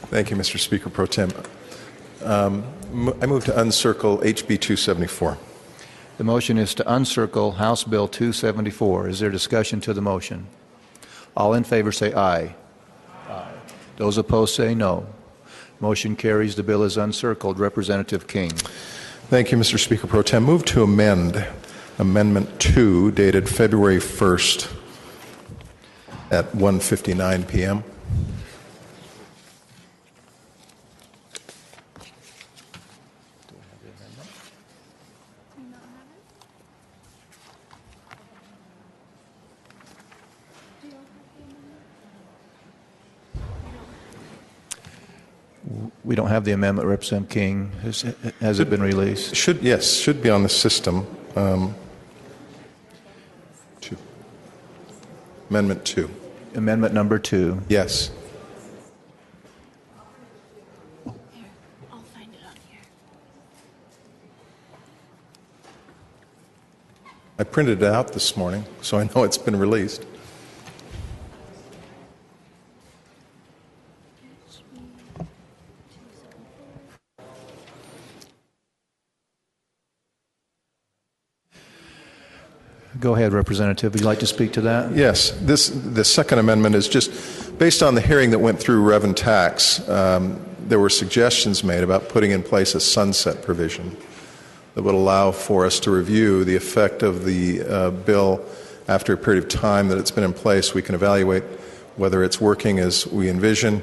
Thank you, Mr. Speaker Pro Tem. I move to uncircle HB 274. The motion is to uncircle House Bill 274. Is there discussion to the motion? All in favor say aye. Aye. Those opposed say no. Motion carries. The bill is uncircled. Representative King. Thank you, Mr. Speaker Pro Tem. Move to amend Amendment 2, dated February 1st at 1:59 p.m. We don't have the amendment, Representative King. Has it been released? Should be on the system. Amendment 2. Amendment number 2. Yes. Here, I'll find it on here. I printed it out this morning, so I know it's been released. Go ahead, Representative. Would you like to speak to that? Yes. The second amendment is just based on the hearing that went through Rev and Tax. There were suggestions made about putting in place a sunset provision that would allow for us to review the effect of the bill after a period of time that it's been in place. We can evaluate whether it's working as we envision,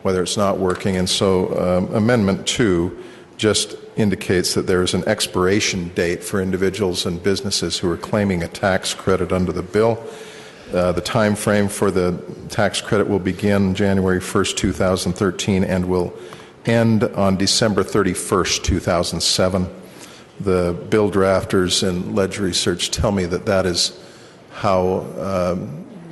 whether it's not working. And so Amendment 2 just indicates that there is an expiration date for individuals and businesses who are claiming a tax credit under the bill. The time frame for the tax credit will begin January 1st, 2013 and will end on December 31st, 2007. The bill drafters and Ledge Research tell me that that is how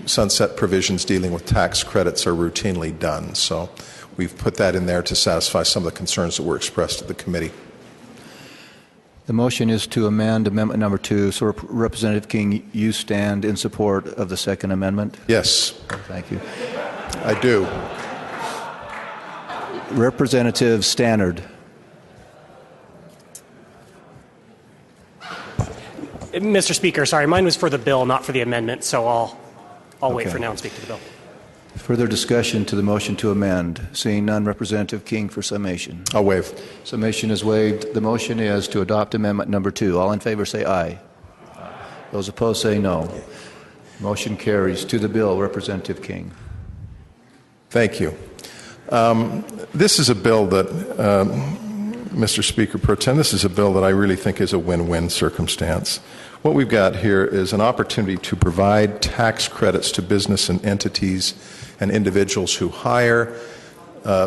sunset provisions dealing with tax credits are routinely done. So we've put that in there to satisfy some of the concerns that were expressed at the committee. The motion is to amend Amendment number 2. So, Representative King, you stand in support of the Second Amendment? Yes. Thank you. I do. Representative Stannard. Mr. Speaker, sorry, mine was for the bill, not for the amendment, so I'll wait Okay. for now and speak to the bill. Further discussion to the motion to amend. Seeing none, Representative King for summation. I'll waive. Summation is waived. The motion is to adopt Amendment number 2. All in favor say aye. Those opposed say no. Motion carries. To the bill, Representative King. Thank you. This is a bill that, Mr. Speaker Pro Tem, this is a bill that I really think is a win-win circumstance. What we've got here is an opportunity to provide tax credits to business and entities and individuals who hire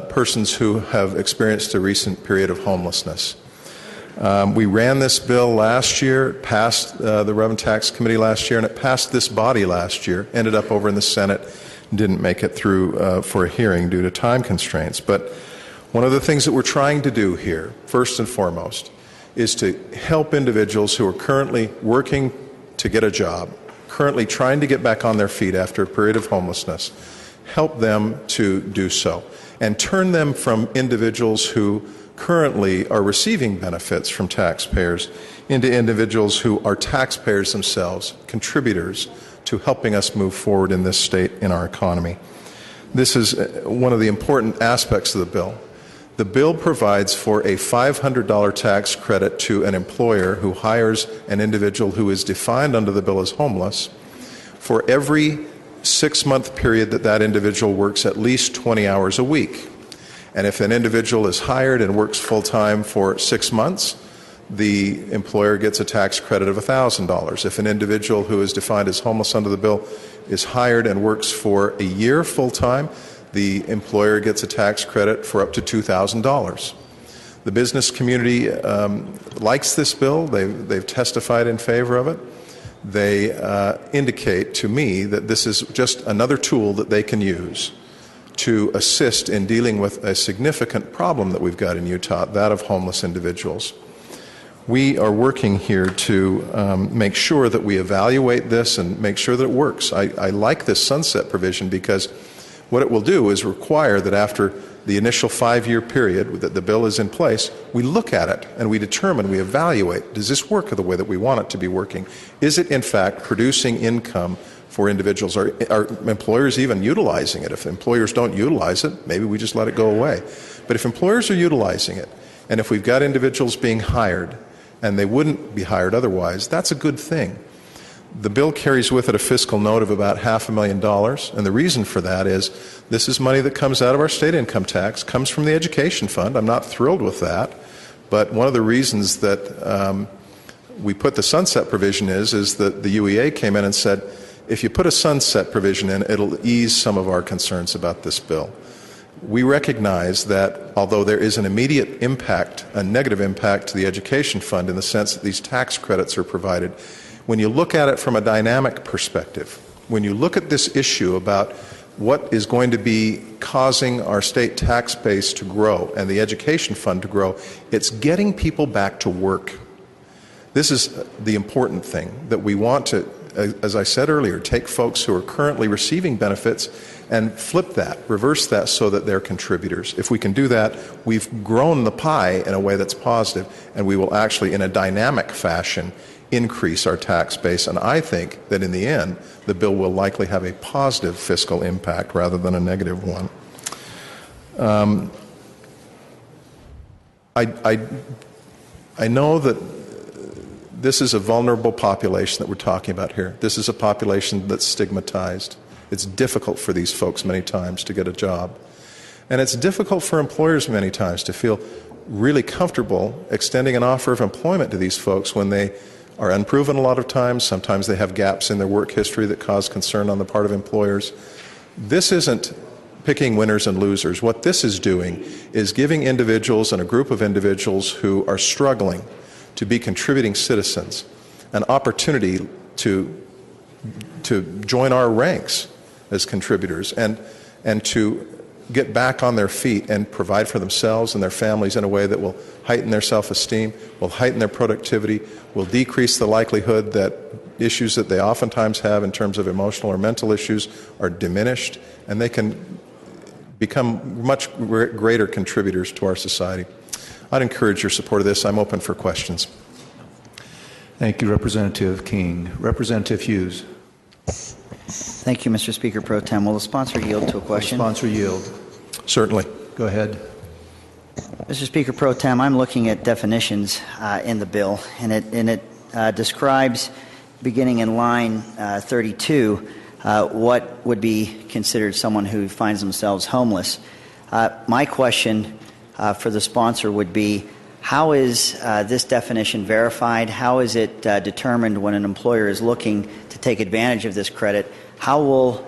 persons who have experienced a recent period of homelessness. We ran this bill last year, passed the Rev and Tax Committee last year, and it passed this body last year, ended up over in the Senate, didn't make it through for a hearing due to time constraints. But one of the things that we're trying to do here, first and foremost, is to help individuals who are currently working to get a job, currently trying to get back on their feet after a period of homelessness, help them to do so, and turn them from individuals who currently are receiving benefits from taxpayers into individuals who are taxpayers themselves, contributors to helping us move forward in this state in our economy. This is one of the important aspects of the bill. The bill provides for a $500 tax credit to an employer who hires an individual who is defined under the bill as homeless for every 6-month period that that individual works at least 20 hours a week. And if an individual is hired and works full-time for 6 months, the employer gets a tax credit of $1,000. If an individual who is defined as homeless under the bill is hired and works for a year full-time, the employer gets a tax credit for up to $2,000. The business community likes this bill. They've testified in favor of it. They indicate to me that this is just another tool that they can use to assist in dealing with a significant problem that we've got in Utah, that of homeless individuals. We are working here to make sure that we evaluate this and make sure that it works. I like this sunset provision because What it will do is require that after the initial 5-year period that the bill is in place, we look at it and we determine, we evaluate, does this work the way that we want it to be working? Is it in fact producing income for individuals? Are employers even utilizing it? If employers don't utilize it, maybe we just let it go away. But if employers are utilizing it, and if we've got individuals being hired, and they wouldn't be hired otherwise, that's a good thing. The bill carries with it a fiscal note of about $500,000, and the reason for that is this is money that comes out of our state income tax, comes from the education fund. I'm not thrilled with that, but one of the reasons that we put the sunset provision is that the UEA came in and said, if you put a sunset provision in, it'll ease some of our concerns about this bill. We recognize that although there is an immediate impact, a negative impact to the education fund in the sense that these tax credits are provided, when you look at it from a dynamic perspective, when you look at this issue about what is going to be causing our state tax base to grow and the education fund to grow, it's getting people back to work. This is the important thing, that we want to, as I said earlier, take folks who are currently receiving benefits and flip that, reverse that so that they're contributors. If we can do that, we've grown the pie in a way that's positive, and we will actually, in a dynamic fashion, increase our tax base. And I think that in the end, the bill will likely have a positive fiscal impact rather than a negative one. I know that this is a vulnerable population that we're talking about here. This is a population that's stigmatized. It's difficult for these folks many times to get a job. And it's difficult for employers many times to feel really comfortable extending an offer of employment to these folks when they are unproven a lot of times. Sometimes they have gaps in their work history that cause concern on the part of employers. This isn't picking winners and losers. What this is doing is giving individuals and a group of individuals who are struggling to be contributing citizens an opportunity to join our ranks as contributors and to get back on their feet and provide for themselves and their families in a way that will heighten their self-esteem, will heighten their productivity, will decrease the likelihood that issues that they oftentimes have in terms of emotional or mental issues are diminished, and they can become much greater contributors to our society. I'd encourage your support of this. I'm open for questions. Thank you, Representative King. Representative Hughes. Thank you, Mr. Speaker Pro Tem. Will the sponsor yield to a question? Sponsor yield. Certainly. Go ahead. Mr. Speaker Pro Tem, I'm looking at definitions in the bill, and it describes, beginning in line 32, what would be considered someone who finds themselves homeless. My question for the sponsor would be, how is this definition verified? How is it determined when an employer is looking to take advantage of this credit? How will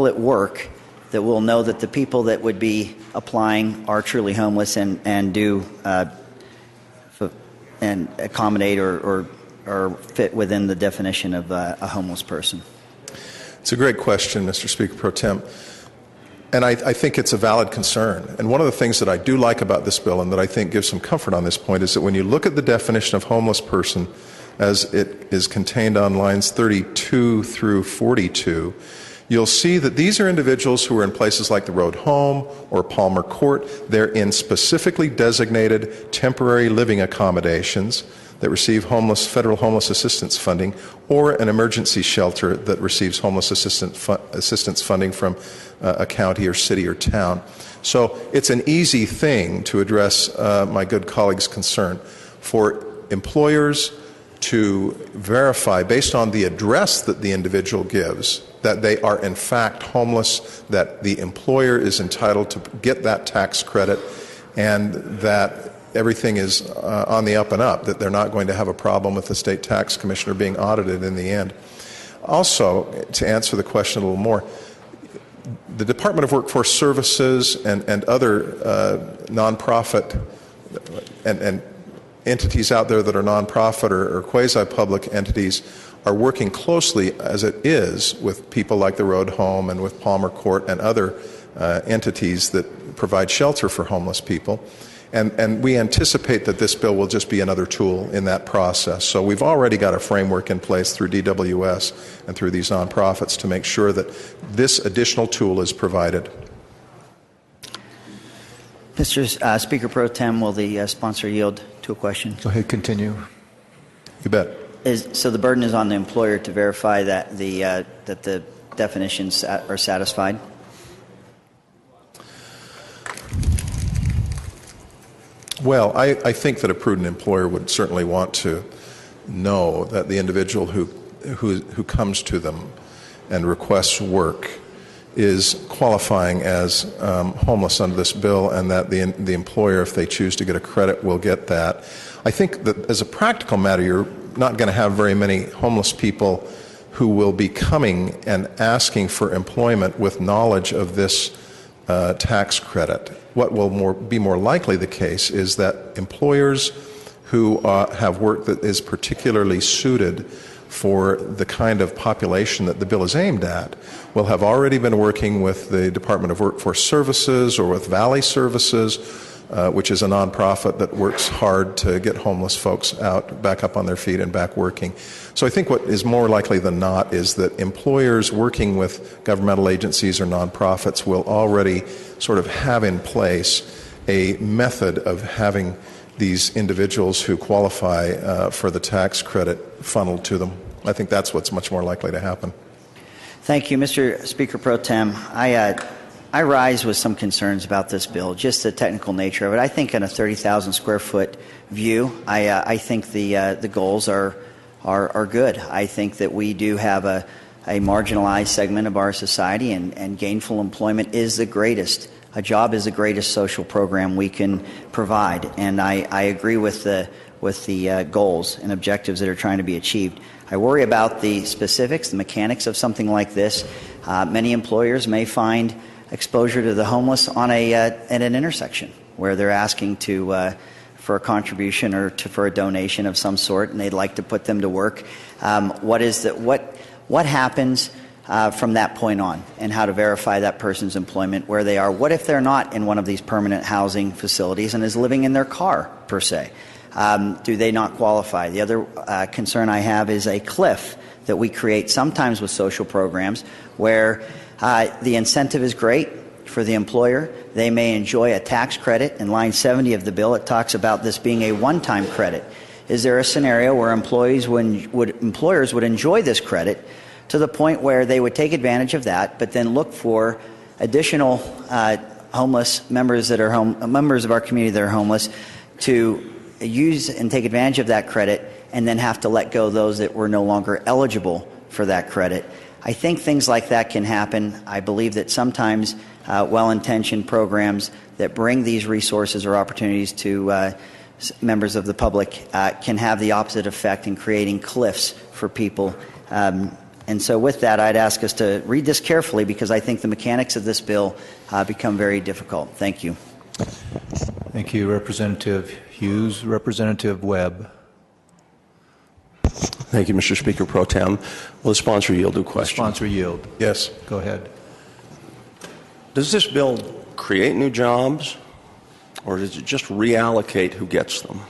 it work that we'll know that the people that would be applying are truly homeless and do and accommodate or fit within the definition of a homeless person? It's a great question, Mr. Speaker Pro Tem. And I think it's a valid concern. And one of the things that I do like about this bill and that I think gives some comfort on this point is that when you look at the definition of homeless person as it is contained on lines 32 through 42, you'll see that these are individuals who are in places like the Road Home or Palmer Court. They're in specifically designated temporary living accommodations that receive federal homeless assistance funding, or an emergency shelter that receives homeless assistance funding from a county or city or town. So it's an easy thing to address my good colleague's concern for employers to verify based on the address that the individual gives that they are in fact homeless, that the employer is entitled to get that tax credit, and that everything is on the up and up, that they're not going to have a problem with the state tax commissioner being audited in the end. Also, to answer the question a little more, the Department of Workforce Services and other nonprofit and entities out there that are nonprofit or quasi-public entities are working closely, as it is, with people like the Road Home and with Palmer Court and other entities that provide shelter for homeless people. And we anticipate that this bill will just be another tool in that process. So we've already got a framework in place through DWS and through these nonprofits to make sure that this additional tool is provided. Mr. Speaker Pro Tem, will the sponsor yield to a question? Go ahead, continue. You bet. So the burden is on the employer to verify that the definitions are satisfied? Well, I think that a prudent employer would certainly want to know that the individual who comes to them and requests work is qualifying as homeless under this bill, and that the employer, if they choose to get a credit, will get that. I think that as a practical matter, you're not going to have very many homeless people who will be coming and asking for employment with knowledge of this tax credit. What will be more likely the case is that employers who have work that is particularly suited for the kind of population that the bill is aimed at will have already been working with the Department of Workforce Services or with Valley Services, which is a nonprofit that works hard to get homeless folks out, back up on their feet and back working. So I think what is more likely than not is that employers working with governmental agencies or nonprofits will already sort of have in place a method of having these individuals who qualify for the tax credit funneled to them. I think that's what's much more likely to happen. Thank you, Mr. Speaker Pro Tem. I rise with some concerns about this bill, just the technical nature of it. I think in a 30,000 square foot view, I think the goals are good. I think that we do have a marginalized segment of our society, and gainful employment is the greatest. A job is the greatest social program we can provide, and I agree with the goals and objectives that are trying to be achieved. I worry about the specifics, the mechanics of something like this. Many employers may find exposure to the homeless on at an intersection where they're asking for a contribution or for a donation of some sort, and they'd like to put them to work. What happens from that point on, and how to verify that person's employment, where they are? What if they're not in one of these permanent housing facilities and is living in their car, per se? Do they not qualify? The other concern I have is a cliff that we create sometimes with social programs where the incentive is great for the employer. They may enjoy a tax credit. In line 70 of the bill, it talks about this being a one-time credit. Is there a scenario where employers would enjoy this credit to the point where they would take advantage of that, but then look for additional homeless members members of our community that are homeless to use and take advantage of that credit, and then have to let go those that were no longer eligible for that credit? I think things like that can happen. I believe that sometimes well-intentioned programs that bring these resources or opportunities to members of the public can have the opposite effect in creating cliffs for people. And so with that, I'd ask us to read this carefully, because I think the mechanics of this bill become very difficult. Thank you. Thank you, Representative Hughes. Representative Webb. Thank you, Mr. Speaker Pro Tem. Will the sponsor yield to a question? Sponsor yield. Yes. Go ahead. Does this bill create new jobs, or does it just reallocate who gets them?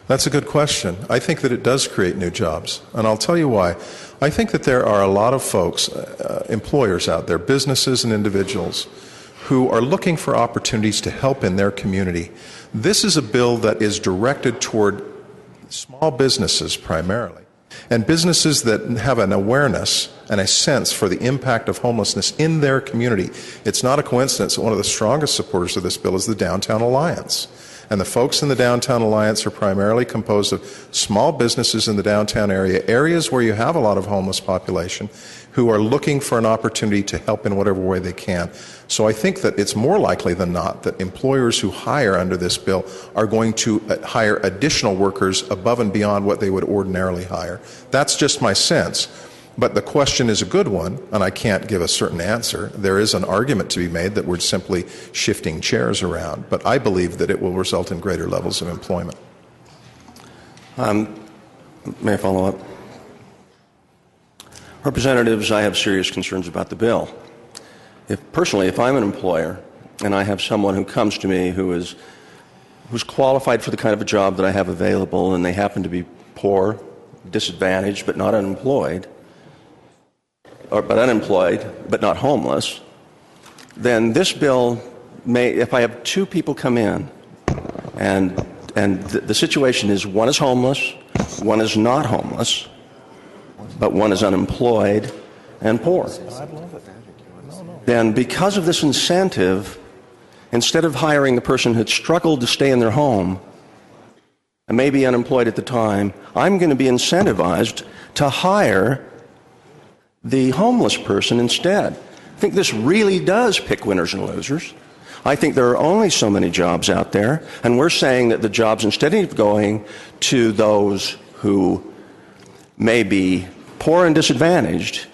That's a good question. I think that it does create new jobs, and I'll tell you why. I think that there are a lot of folks, employers out there, businesses and individuals, who are looking for opportunities to help in their community. This is a bill that is directed toward small businesses primarily, and businesses that have an awareness and a sense for the impact of homelessness in their community. It's not a coincidence that one of the strongest supporters of this bill is the Downtown Alliance. And the folks in the Downtown Alliance are primarily composed of small businesses in the downtown area, areas where you have a lot of homeless population, who are looking for an opportunity to help in whatever way they can. So I think that it's more likely than not that employers who hire under this bill are going to hire additional workers above and beyond what they would ordinarily hire. That's just my sense. But the question is a good one, and I can't give a certain answer. There is an argument to be made that we're simply shifting chairs around, but I believe that it will result in greater levels of employment. May I follow up? Representatives, I have serious concerns about the bill. Personally, if I'm an employer and I have someone who comes to me who is who's qualified for the kind of a job that I have available, and they happen to be poor, disadvantaged, but not unemployed, but not homeless, then this bill may, if I have two people come in, and the situation is one is homeless, one is not homeless, but one is unemployed and poor, then because of this incentive, instead of hiring the person who had struggled to stay in their home and may be unemployed at the time, I'm going to be incentivized to hire the homeless person instead. I think this really does pick winners and losers. I think there are only so many jobs out there, and we're saying that the jobs, instead of going to those who may be poor and disadvantaged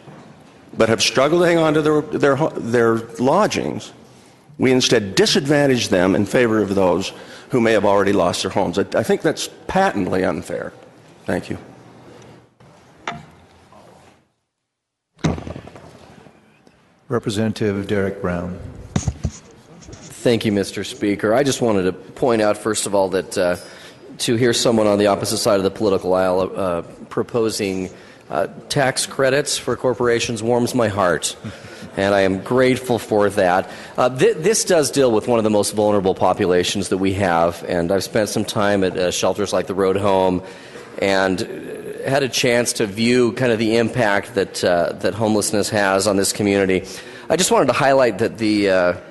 but have struggled to hang on to their lodgings, we instead disadvantage them in favor of those who may have already lost their homes. I think that's patently unfair. Thank you. Representative Derek Brown. Thank you, Mr. Speaker. I just wanted to point out, first of all, that to hear someone on the opposite side of the political aisle proposing tax credits for corporations warms my heart, and I am grateful for that. This does deal with one of the most vulnerable populations that we have, and I've spent some time at shelters like the Road Home and had a chance to view kind of the impact that homelessness has on this community. I just wanted to highlight that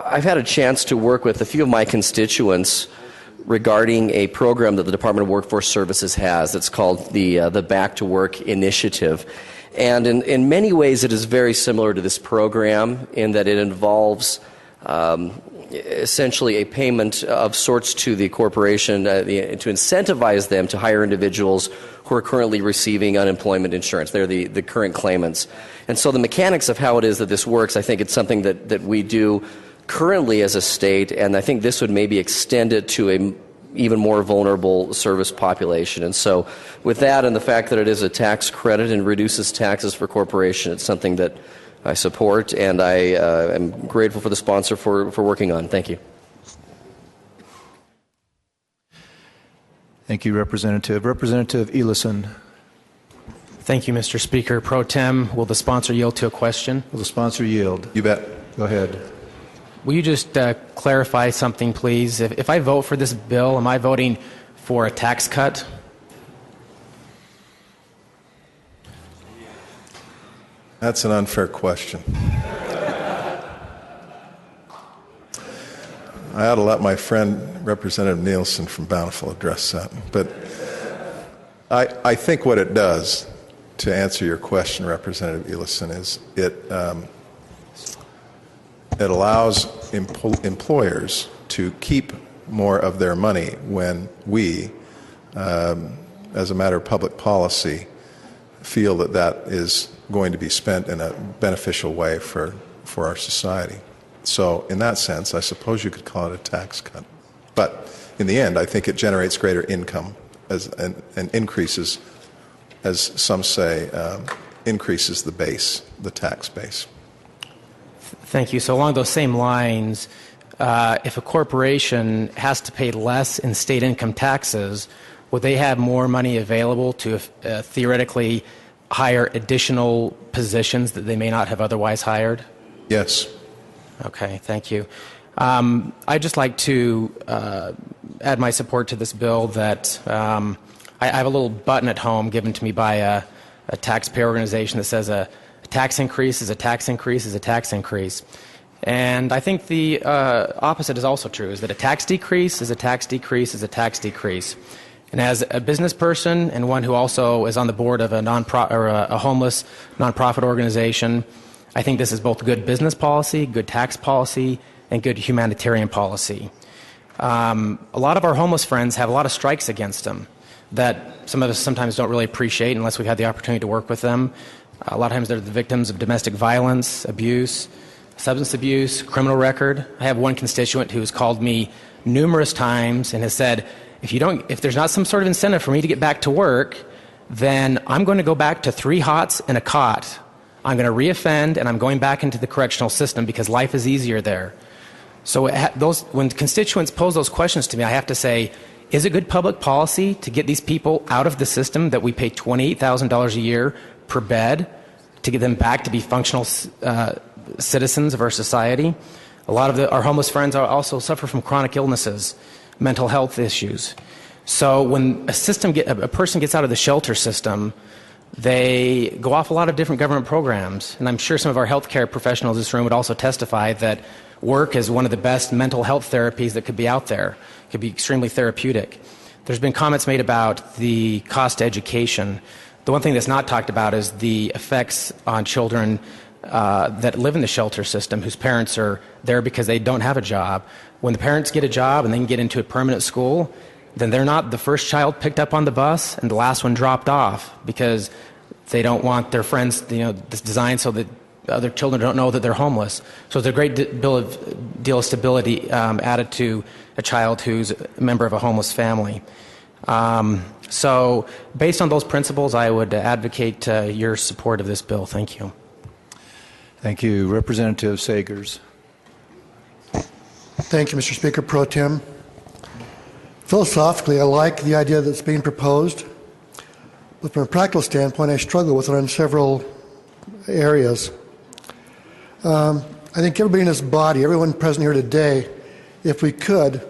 I've had a chance to work with a few of my constituents regarding a program that the Department of Workforce Services has. It's called the Back to Work Initiative. And in many ways it is very similar to this program in that it involves essentially a payment of sorts to the corporation to incentivize them to hire individuals who are currently receiving unemployment insurance. They're the current claimants. And so the mechanics of how it is that this works, I think it's something that we do currently as a state, and I think this would maybe extend it to a even more vulnerable service population. And so with that and the fact that it is a tax credit and reduces taxes for corporations, it's something that I support, and I am grateful for the sponsor for working on. Thank you. Thank you, Representative. Representative Ellison. Thank you, Mr. Speaker. Pro Tem, will the sponsor yield to a question? Will the sponsor yield? You bet. Go ahead. Will you just clarify something, please? If I vote for this bill, am I voting for a tax cut? That's an unfair question. I ought to let my friend Representative Nielsen from Bountiful address that. But I think what it does, to answer your question, Representative Ellison, is it allows employers to keep more of their money when we, as a matter of public policy, feel that that is going to be spent in a beneficial way for our society. So in that sense, I suppose you could call it a tax cut. But in the end, I think it generates greater income and increases, as some say, increases the base, the tax base. Thank you. So along those same lines, if a corporation has to pay less in state income taxes, would they have more money available to theoretically hire additional positions that they may not have otherwise hired? Yes. Okay, thank you. I'd just like to add my support to this bill that I have a little button at home given to me by a taxpayer organization that says a tax increase is a tax increase is a tax increase. And I think the opposite is also true, is that a tax decrease is a tax decrease is a tax decrease. And as a business person and one who also is on the board of a homeless nonprofit organization, I think this is both good business policy, good tax policy, and good humanitarian policy. A lot of our homeless friends have a lot of strikes against them that some of us sometimes don't really appreciate unless we've had the opportunity to work with them. A lot of times they're the victims of domestic violence, abuse, substance abuse, criminal record. I have one constituent who's called me numerous times and has said, if there's not some sort of incentive for me to get back to work, then I'm going to go back to 3 hots and a cot. I'm going to reoffend, and I'm going back into the correctional system because life is easier there. So when constituents pose those questions to me, I have to say, is it good public policy to get these people out of the system that we pay $28,000 a year per bed to get them back to be functional citizens of our society? A lot of our homeless friends also suffer from chronic illnesses, mental health issues. So when a person gets out of the shelter system, they go off a lot of different government programs. And I'm sure some of our healthcare professionals in this room would also testify that work is one of the best mental health therapies that could be out there. It could be extremely therapeutic. There's been comments made about the cost to education. The one thing that's not talked about is the effects on children that live in the shelter system whose parents are there because they don't have a job. When the parents get a job and they can get into a permanent school, then they're not the first child picked up on the bus and the last one dropped off because they don't want their friends, this designed so that other children don't know that they're homeless. So it's a great deal of stability added to a child who's a member of a homeless family. So based on those principles, I would advocate your support of this bill. Thank you. Thank you. Representative Sagers. Thank you, Mr. Speaker Pro Tem. Philosophically, I like the idea that's being proposed, but from a practical standpoint, I struggle with it on several areas. I think everybody in this body, everyone present here today, if we could,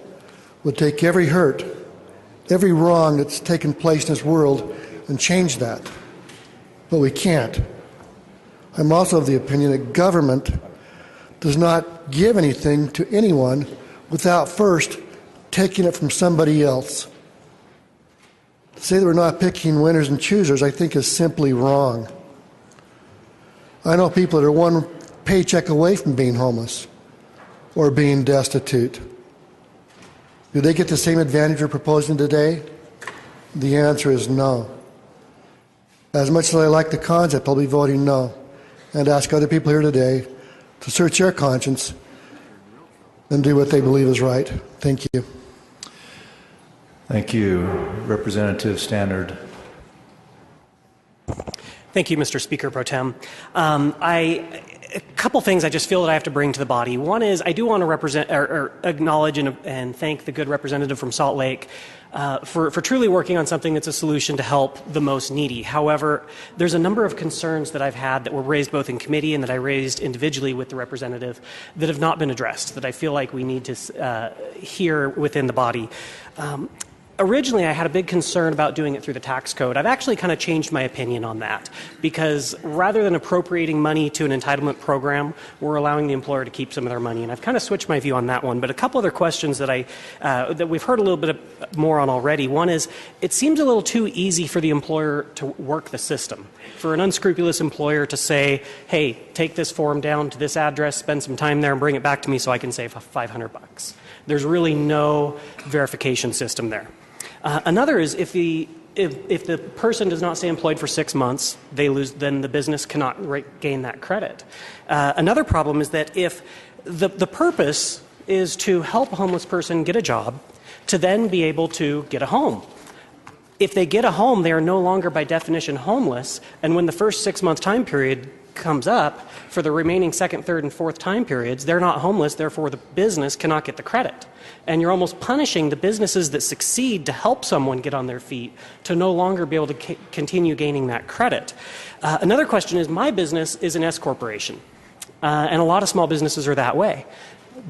would take every hurt, every wrong that's taken place in this world and change that. But we can't. I'm also of the opinion that government does not give anything to anyone without first taking it from somebody else. To say that we're not picking winners and choosers, I think, is simply wrong. I know people that are one paycheck away from being homeless or being destitute. Do they get the same advantage we're proposing today? The answer is no. As much as I like the concept, I'll be voting no, and ask other people here today to search their conscience and do what they believe is right. Thank you. Thank you. Representative Stannard. Thank you, Mr. Speaker Pro Tem. A couple things I just feel that I have to bring to the body. One is I do want to acknowledge and thank the good representative from Salt Lake for truly working on something that's a solution to help the most needy. However, there's a number of concerns that I've had that were raised both in committee and that I raised individually with the representative that have not been addressed, that I feel like we need to hear within the body. Originally, I had a big concern about doing it through the tax code. I've actually kind of changed my opinion on that because rather than appropriating money to an entitlement program, we're allowing the employer to keep some of their money. And I've kind of switched my view on that one. But a couple other questions that that we've heard a little bit more on already. One is, it seems a little too easy for the employer to work the system. For an unscrupulous employer to say, hey, take this form down to this address, spend some time there and bring it back to me so I can save $500. There's really no verification system there. Another is if the person does not stay employed for 6 months, then the business cannot gain that credit. Another problem is that if the purpose is to help a homeless person get a job, to then be able to get a home. If they get a home, they are no longer by definition homeless, and when the first 6-month time period comes up, for the remaining second, third, and fourth time periods, they're not homeless, therefore the business cannot get the credit. And you're almost punishing the businesses that succeed to help someone get on their feet to no longer be able to continue gaining that credit. Another question is, my business is an S corporation, and a lot of small businesses are that way.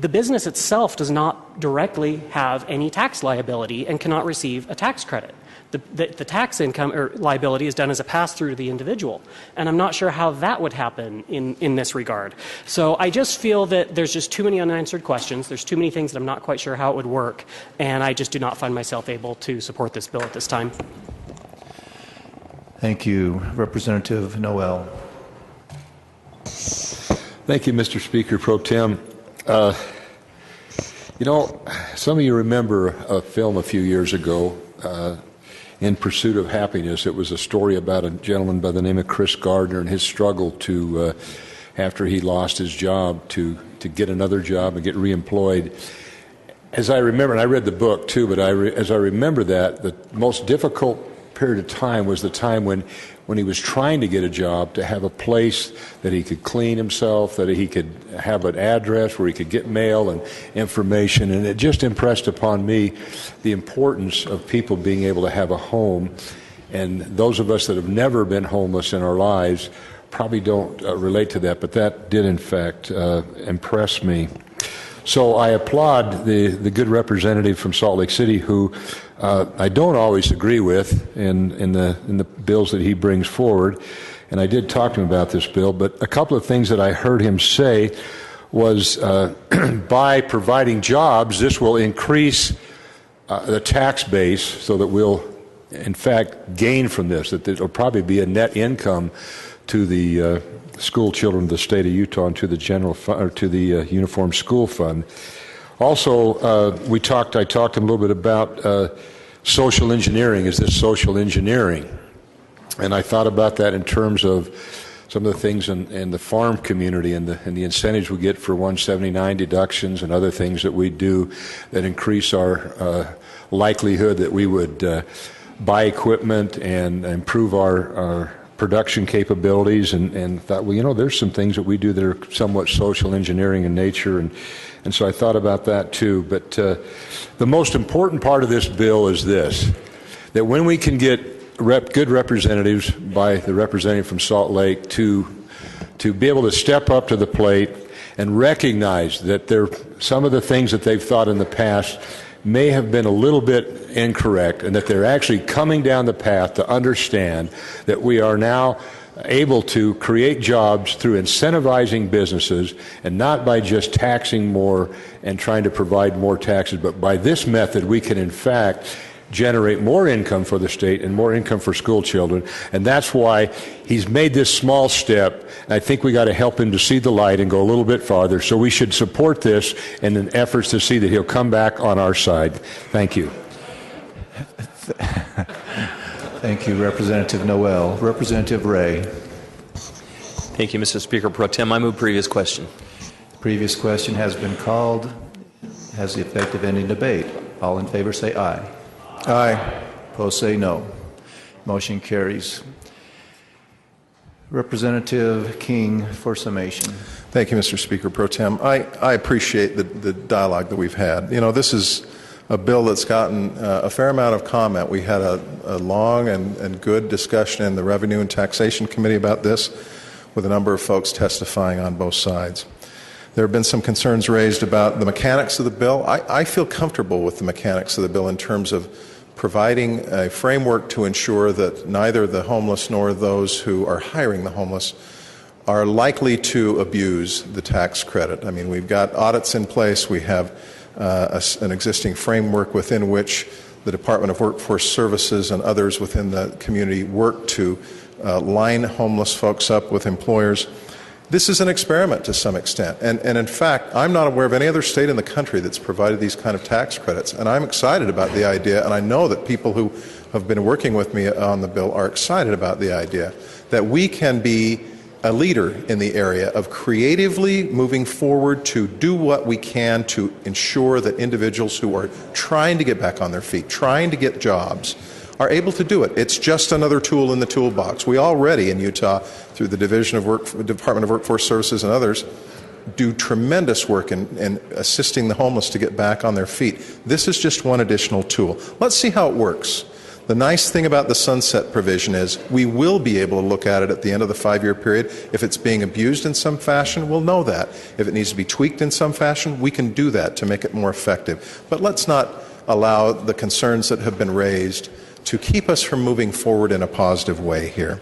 The business itself does not directly have any tax liability and cannot receive a tax credit. The tax income or liability is done as a pass-through to the individual. And I'm not sure how that would happen in this regard. So I just feel that there's just too many unanswered questions. There's too many things that I'm not quite sure how it would work. And I just do not find myself able to support this bill at this time. Thank you. Representative Noel. Thank you, Mr. Speaker Pro Tem. Some of you remember a film a few years ago, In Pursuit of Happiness. It was a story about a gentleman by the name of Chris Gardner and his struggle to, after he lost his job, to get another job and get reemployed. As I remember, and I read the book too, but as I remember that, the most difficult period of time was the time when he was trying to get a job, to have a place that he could clean himself, that he could have an address where he could get mail and information. And it just impressed upon me the importance of people being able to have a home. And those of us that have never been homeless in our lives probably don't relate to that, but that did in fact impress me. So I applaud the good representative from Salt Lake City, who I don't always agree with in the bills that he brings forward. And I did talk to him about this bill, but a couple of things that I heard him say was by providing jobs, this will increase the tax base so that we'll in fact gain from this, that there will probably be a net income to the school children of the state of Utah and to the general fund, or to the Uniform School Fund. Also, I talked to him a little bit about social engineering. Is this social engineering? And I thought about that in terms of some of the things in the farm community and the incentives we get for 179 deductions and other things that we do that increase our likelihood that we would buy equipment and improve our production capabilities, and thought, well, there's some things that we do that are somewhat social engineering in nature, and so I thought about that too. But the most important part of this bill is this, that when we can get good representatives, by the representative from Salt Lake, to be able to step up to the plate and recognize that some of the things that they've thought in the past may have been a little bit incorrect, and that they're actually coming down the path to understand that we are now able to create jobs through incentivizing businesses, and not by just taxing more and trying to provide more taxes, but by this method we can in fact generate more income for the state and more income for school children. And that's why he's made this small step. And I think we got to help him to see the light and go a little bit farther. So we should support this in an efforts to see that he'll come back on our side. Thank you. Thank you, Representative Noel. Representative Ray. Thank you, Mr. Speaker Pro Tem. I move previous question. The previous question has been called, has the effect of ending debate. All in favor say aye. Aye. Opposed say no. Motion carries. Representative King for summation. Thank you, Mr. Speaker Pro Tem. I appreciate the dialogue that we've had. This is a bill that's gotten a fair amount of comment. We had a long and good discussion in the Revenue and Taxation Committee about this, with a number of folks testifying on both sides. There have been some concerns raised about the mechanics of the bill. I feel comfortable with the mechanics of the bill in terms of providing a framework to ensure that neither the homeless nor those who are hiring the homeless are likely to abuse the tax credit. I mean, we've got audits in place. We have an existing framework within which the Department of Workforce Services and others within the community work to line homeless folks up with employers. This is an experiment to some extent, and in fact, I'm not aware of any other state in the country that's provided these kind of tax credits, and I'm excited about the idea, and I know that people who have been working with me on the bill are excited about the idea that we can be a leader in the area of creatively moving forward to do what we can to ensure that individuals who are trying to get back on their feet, trying to get jobs, are able to do it. It's just another tool in the toolbox. We already in Utah, through the Department of Workforce Services and others, do tremendous work in assisting the homeless to get back on their feet. This is just one additional tool. Let's see how it works. The nice thing about the sunset provision is we will be able to look at it at the end of the 5-year period. If it's being abused in some fashion, we'll know that. If it needs to be tweaked in some fashion, we can do that to make it more effective. But let's not allow the concerns that have been raised to keep us from moving forward in a positive way here.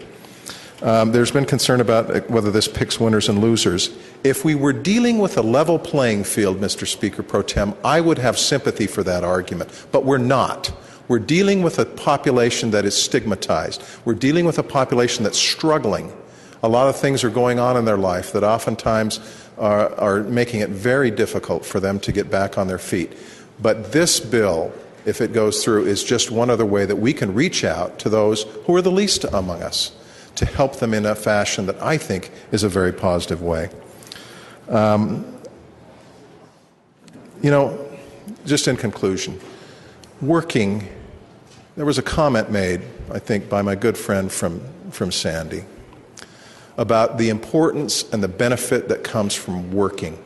There's been concern about whether this picks winners and losers. If we were dealing with a level playing field, Mr. Speaker Pro Tem, I would have sympathy for that argument. But we're not. We're dealing with a population that is stigmatized. We're dealing with a population that's struggling. A lot of things are going on in their life that oftentimes are making it very difficult for them to get back on their feet. But this bill, if it goes through, is just one other way that we can reach out to those who are the least among us to help them in a fashion that I think is a very positive way. Just in conclusion, working there was a comment made, I think, by my good friend from Sandy about the importance and the benefit that comes from working.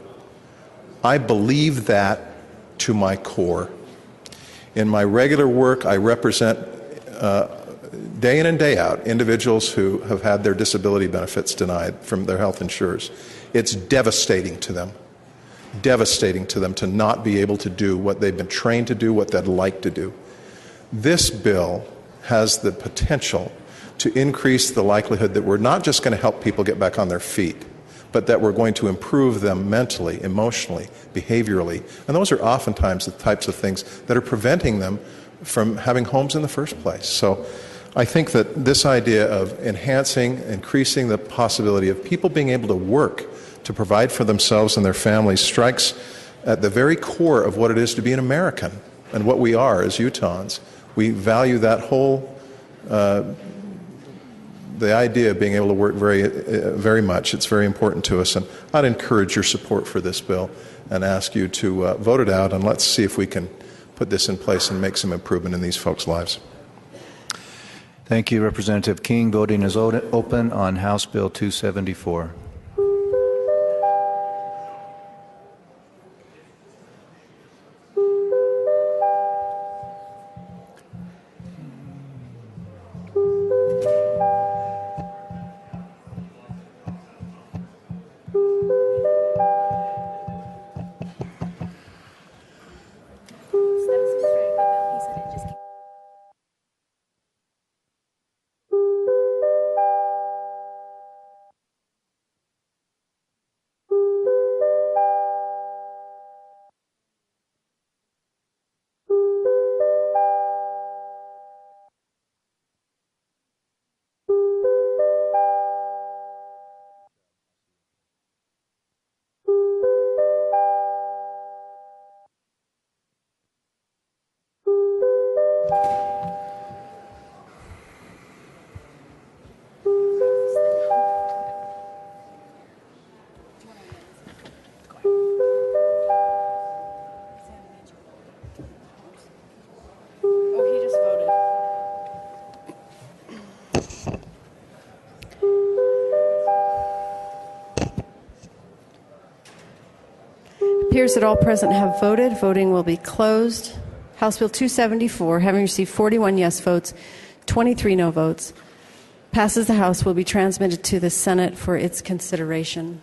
I believe that to my core. In my regular work, I represent day in and day out individuals who have had their disability benefits denied from their health insurers. It's devastating to them to not be able to do what they've been trained to do, what they'd like to do. This bill has the potential to increase the likelihood that we're not just going to help people get back on their feet, but that we're going to improve them mentally, emotionally, behaviorally. And those are oftentimes the types of things that are preventing them from having homes in the first place. So I think that this idea of enhancing, increasing the possibility of people being able to work to provide for themselves and their families strikes at the very core of what it is to be an American and what we are as Utahns. We value that whole the idea of being able to work very much. It's very important to us, and I'd encourage your support for this bill and ask you to vote it out, and let's see if we can put this in place and make some improvement in these folks' lives. Thank you, Representative King. Voting is open on House Bill 274. Appears that all present have voted. Voting will be closed. House Bill 274, having received 41 yes votes, 23 no votes, passes the House, will be transmitted to the Senate for its consideration.